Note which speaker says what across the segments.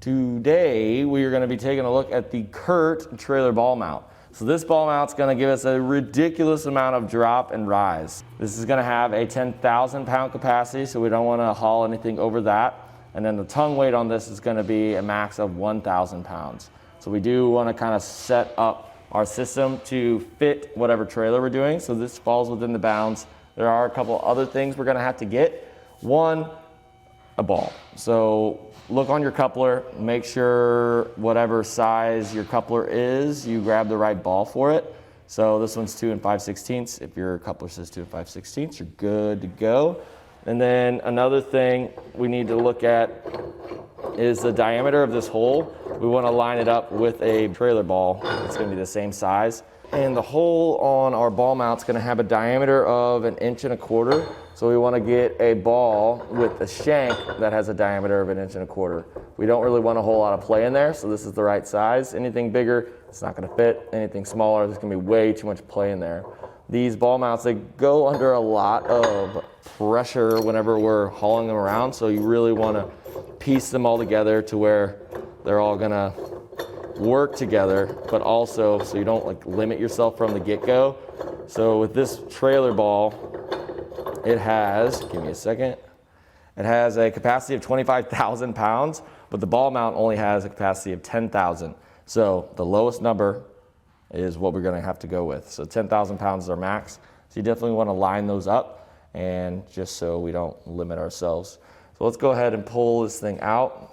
Speaker 1: Today, we are going to be taking a look at the Curt trailer ball mount. So this ball mount is going to give us a ridiculous amount of drop and rise. This is going to have a 10,000 pound capacity, so we don't want to haul anything over that. And then the tongue weight on this is going to be a max of 1,000 pounds. So we do want to kind of set up our system to fit whatever trailer we're doing. So this falls within the bounds. There are a couple other things we're going to have to get. One, a ball. So look on your coupler, make sure whatever size your coupler is, you grab the right ball for it. So this one's 2 5/16. If your coupler says 2 5/16, you're good to go. And then another thing we need to look at is the diameter of this hole. We want to line it up with a trailer ball. It's going to be the same size. And the hole on our ball mount is going to have a diameter of 1.25 inches. So we want to get a ball with a shank that has a diameter of 1.25 inches. We don't really want a whole lot of play in there, so this is the right size. Anything bigger, it's not going to fit. Anything smaller, there's going to be way too much play in there. These ball mounts, they go under a lot of pressure whenever we're hauling them around, so you really want to piece them all together to where they're all going to work together, but also so you don't like limit yourself from the get-go. So with this trailer ball, it has, give me a second, it has a capacity of 25,000 pounds, but the ball mount only has a capacity of 10,000. So the lowest number is what we're going to have to go with. So 10,000 pounds is our max. So you definitely want to line those up, and just so we don't limit ourselves. So let's go ahead and pull this thing out.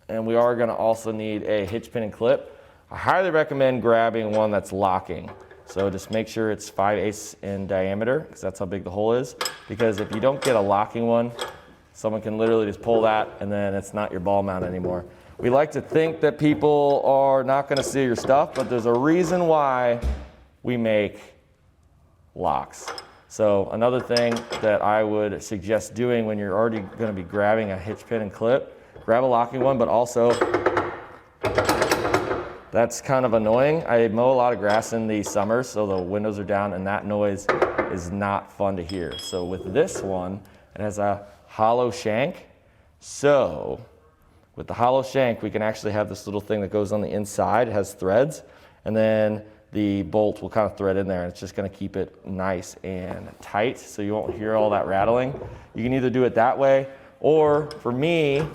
Speaker 1: And we are going to also need a hitch pin and clip. I highly recommend grabbing one that's locking. So just make sure it's 5/8 in diameter, because that's how big the hole is. Because if you don't get a locking one, someone can literally just pull that and then it's not your ball mount anymore. We like to think that people are not going to steal your stuff, but there's a reason why we make locks. So another thing that I would suggest doing when you're already going to be grabbing a hitch pin and clip, grab a locking one, but also that's kind of annoying. I mow a lot of grass in the summer, so the windows are down, and that noise is not fun to hear. So with this one, it has a hollow shank. So with the hollow shank, we can actually have this little thing that goes on the inside. It has threads, and then the bolt will kind of thread in there, and it's just going to keep it nice and tight, so you won't hear all that rattling. You can either do it that way, or for me,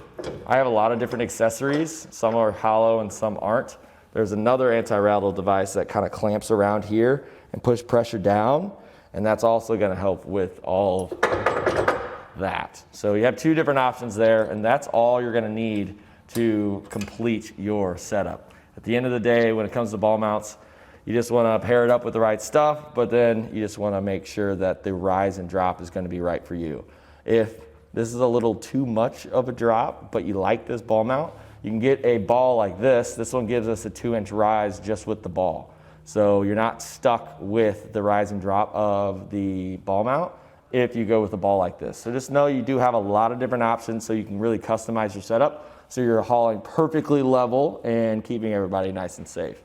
Speaker 1: I have a lot of different accessories. Some are hollow and some aren't. There's another anti-rattle device that kind of clamps around here and push pressure down, and that's also going to help with all of that. So you have two different options there, and that's all you're going to need to complete your setup. At the end of the day, when it comes to ball mounts, you just want to pair it up with the right stuff, but then you just want to make sure that the rise and drop is going to be right for you. If this is a little too much of a drop, but you like this ball mount, you can get a ball like this. This one gives us a 2-inch rise just with the ball. So you're not stuck with the rise and drop of the ball mount if you go with a ball like this. So just know you do have a lot of different options, so you can really customize your setup so you're hauling perfectly level and keeping everybody nice and safe.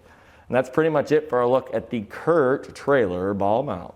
Speaker 1: And that's pretty much it for a look at the Curt trailer ball mount.